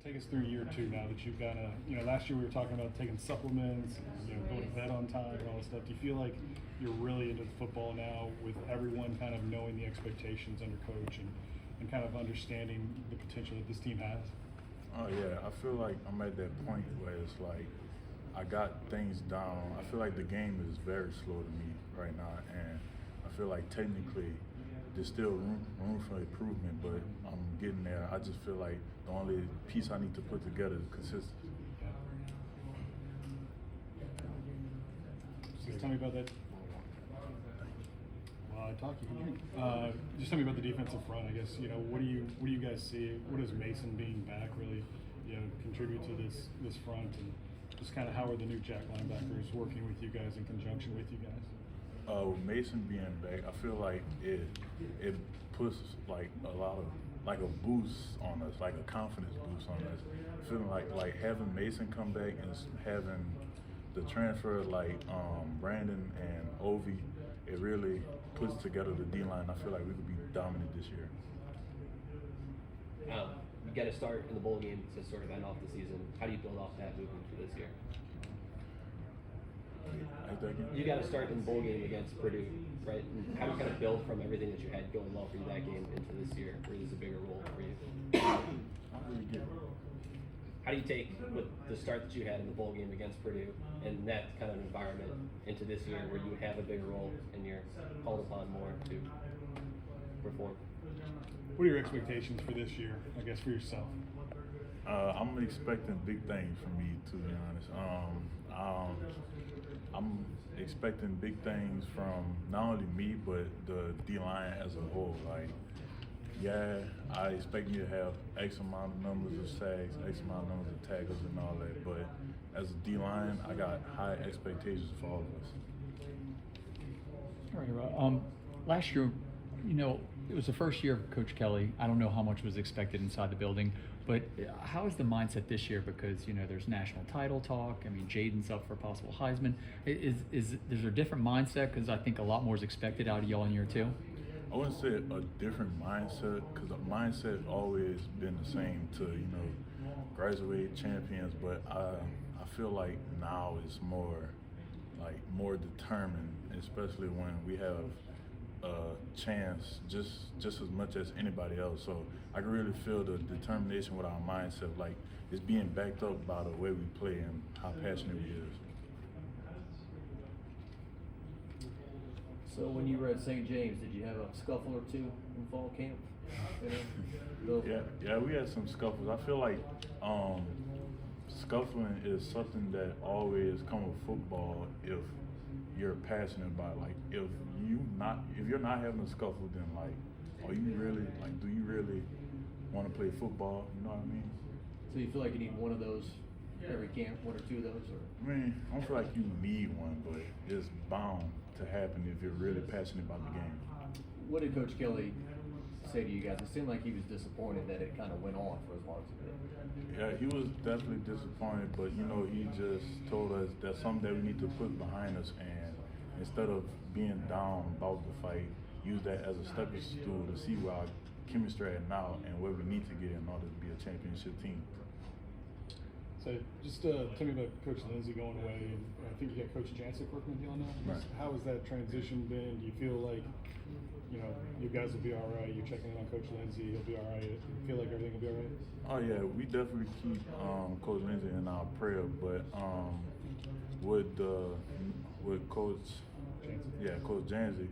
Take us through year two now that you've got last year we were talking about taking supplements, going to bed on time and all that stuff. Do you feel like you're really into the football now with everyone kind of knowing the expectations under coach and kind of understanding the potential that this team has? Oh yeah, I feel like I'm at that point where it's like I got things down. I feel like the game is very slow to me right now, and I feel like technically there's still room for improvement, but I'm getting there. I just feel like the only piece I need to put together is consistency. Just tell me about that. While I talk, you can hear me. Just tell me about the defensive front. I guess what do you guys see? What does Maason being back really contribute to this front, and just kind of how are the new jack linebackers working with you guys in conjunction with you guys? Maason being back, I feel like it puts like a lot of like a boost on us, like a confidence boost on us. Feeling like having Maason come back and having the transfer like Brandon and Ovi, it really puts together the D line. I feel like we could be dominant this year. You got to start in the bowl game to sort of end off the season. How do you build off that moving for this year? You got to start in the bowl game against Purdue, right? And how do you kind of build from everything that you had going well for you that game into this year, where there's a bigger role for you? How do you take with the start that you had in the bowl game against Purdue and that kind of environment into this year where you have a bigger role and you're called upon more to perform? What are your expectations for this year, I guess, for yourself? I'm expecting big things from me, to be honest. I'm expecting big things from not only me, but the D-line as a whole. Like, yeah, I expect you to have X amount of numbers of sacks, X amount of numbers of tackles and all that, but as a D-line, I got high expectations for all of us. All right, Rob. Last year, it was the first year of Coach Kelly. I don't know how much was expected inside the building, but how is the mindset this year? Because there's national title talk. I mean, Jaden's up for possible Heisman. Is there a different mindset? Because I think a lot more is expected out of y'all in year two. I wouldn't say a different mindset, because the mindset always been the same to graduate champions. But I feel like now it's more determined, especially when we have a chance just as much as anybody else. So I can really feel the determination with our mindset, like it's being backed up by the way we play and how passionate we is. So when you were at St. James, did you have a scuffle or two in fall camp? Yeah, we had some scuffles. I feel like scuffling is something that always comes with football if you're passionate about it. Like if you're not having a scuffle, then are you really do you really want to play football? You know what I mean? So you feel like you need one of those every camp, one or two of those, or? I mean, I don't feel like you need one, but it's bound to happen if you're really passionate about the game. What did Coach Kelly say to you guys? It seemed like he was disappointed that it kind of went on for as long as it did. Yeah, he was definitely disappointed, but he just told us that's something that we need to put behind us, and instead of being down about the fight, use that as a stepping stool to see where our chemistry at now and where we need to get in order to be a championship team. So just tell me about Coach Lindsey going away, and I think you got Coach Jancic working with you on that. Right. How has that transition been? Do you feel like you guys will be all right? You're checking in on Coach Lindsey; he'll be all right. You feel like everything will be all right? Oh yeah, we definitely keep Coach Lindsey in our prayer, but with Coach Coach Jancic,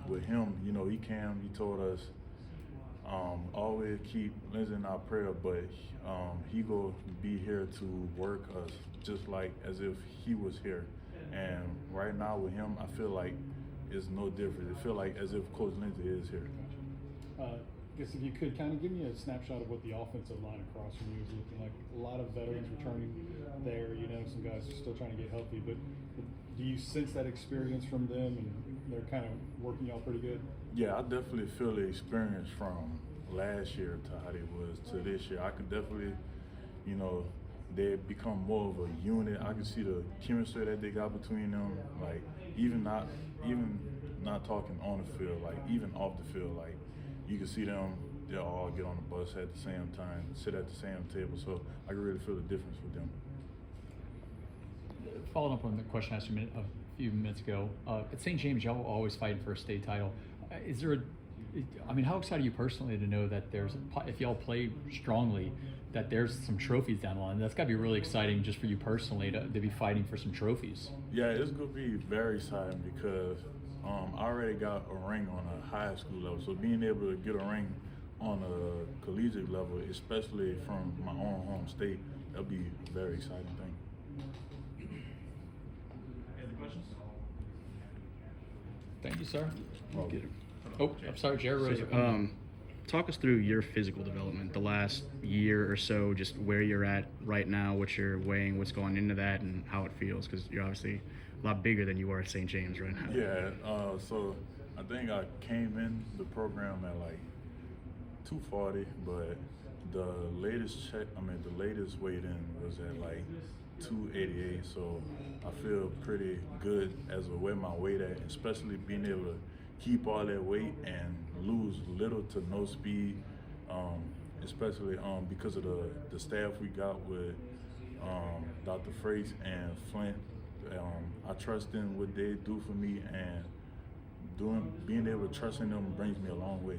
with him, he told us. Always keep Lindsey in our prayer, but he will be here to work us just like as if he was here. And right now with him, I feel like it's no different. I feel like as if Coach Lindsey is here. I guess if you could kind of give me a snapshot of what the offensive line across from you is looking like. A lot of veterans returning there, some guys are still trying to get healthy, but do you sense that experience from them and they're kind of working y'all pretty good? Yeah, I definitely feel the experience from last year to how they was to this year. I could definitely, they become more of a unit. I can see the chemistry that they got between them. Like even not talking on the field, like even off the field, like you can see them. they'll all get on the bus at the same time, sit at the same table. So I can really feel the difference with them. Following up on the question I asked you a few minutes ago, at St. James, y'all are always fighting for a state title. Is there how excited are you personally to know that if y'all play strongly, that there's some trophies down the line? That's got to be really exciting just for you personally to be fighting for some trophies. Yeah, it's going to be very exciting because I already got a ring on a high school level. So being able to get a ring on a collegiate level, especially from my own home state, that'll be a very exciting thing. Thank you, sir. Oh, I'm sorry, Jared Rose. Talk us through your physical development the last year or so, just where you're at right now, what you're weighing, what's going into that, and how it feels, because you're obviously a lot bigger than you are at St. James right now. Yeah, so I think I came in the program at like 240, but the latest weight in was at like 288, so I feel pretty good as of where my weight at, especially being able to keep all that weight and lose little to no speed, especially because of the staff we got with Dr. Frakes and Flint. I trust in what they do for me, and being able to trust in them brings me a long way.